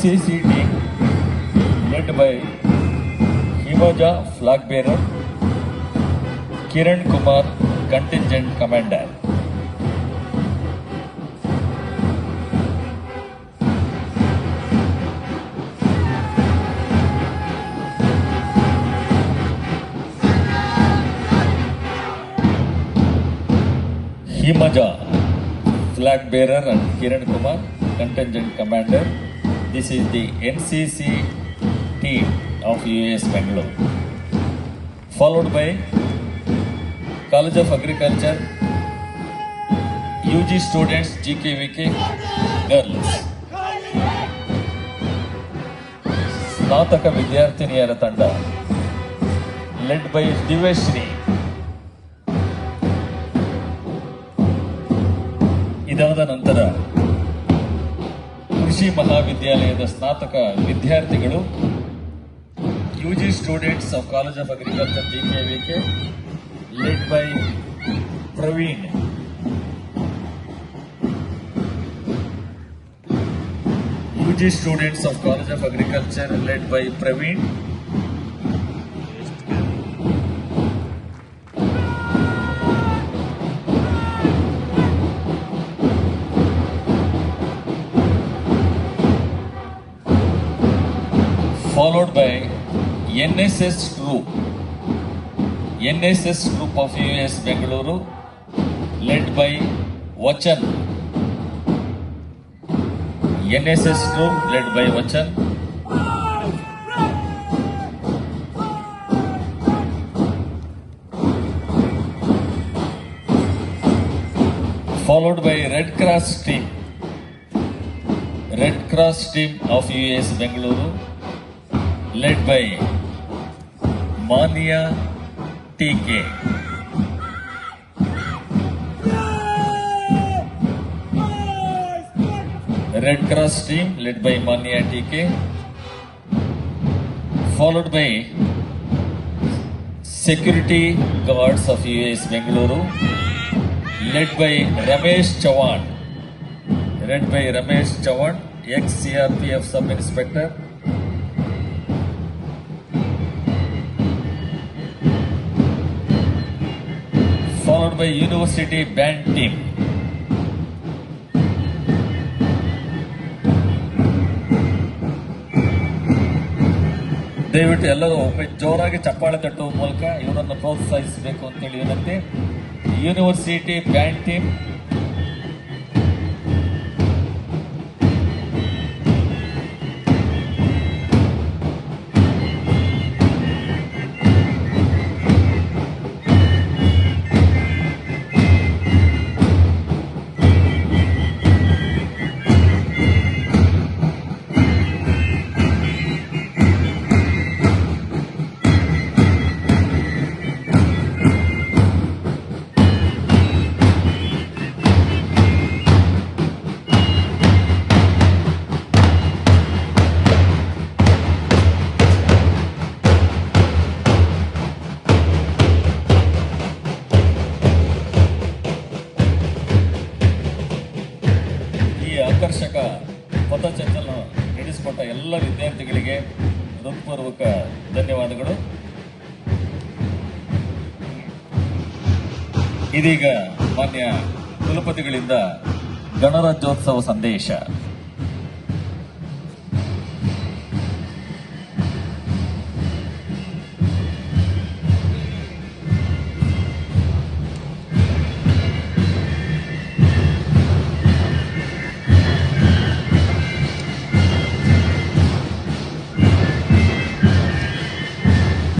NCC team led by Himaja flag bearer, Kiran Kumar contingent commander. Himaja flag bearer and Kiran Kumar contingent commander. This is the NCC team of UAS Bangalore. Followed by College of Agriculture UG students GKVK girls. ಸ್ನಾತಕ ವಿದ್ಯಾರ್ಥಿನಿಯರ ತಂಡ led by Divyashree. ಇದಾದ ನಂತರ ಕೃಷಿ ಮಹಾವಿದ್ಯಾಲಯದ ಸ್ನಾತಕ ವಿದ್ಯಾರ್ಥಿಗಳು UG students of college of agriculture GKVK led by Praveen. UG students of college of agriculture led by Praveen. Followed by NSS group of UAS Bangalore led by Vachan. NSS group led by Vachan. Followed by Red Cross team of UAS Bangalore led by Mania TK. Red Cross team led by Mania TK. Followed by security guards of UAS Bangalore led by Ramesh Chavan. Ex-CRPF sub-inspector. Followed by University band team. ದಯವಿಟ್ಟು ಎಲ್ಲರೂ ಒಮ್ಮೆ ಜೋರಾಗಿ ಚಪ್ಪಾಳೆ ತಟ್ಟುವ ಮೂಲಕ ಇವರನ್ನು ಪ್ರೋತ್ಸಾಹಿಸಬೇಕು ಅಂತೇಳಿ ವಿನಂತಿ. University band team. ಆಕರ್ಷಕ ಪಥಸಂಚಲನ ನಡೆಸಿಕೊಟ್ಟ ಎಲ್ಲ ವಿದ್ಯಾರ್ಥಿಗಳಿಗೆ ಹೃತ್ಪೂರ್ವಕ ಧನ್ಯವಾದಗಳು. ಇದೀಗ ಮಾನ್ಯ ಕುಲಪತಿಗಳಿಂದ ಗಣರಾಜ್ಯೋತ್ಸವ ಸಂದೇಶ.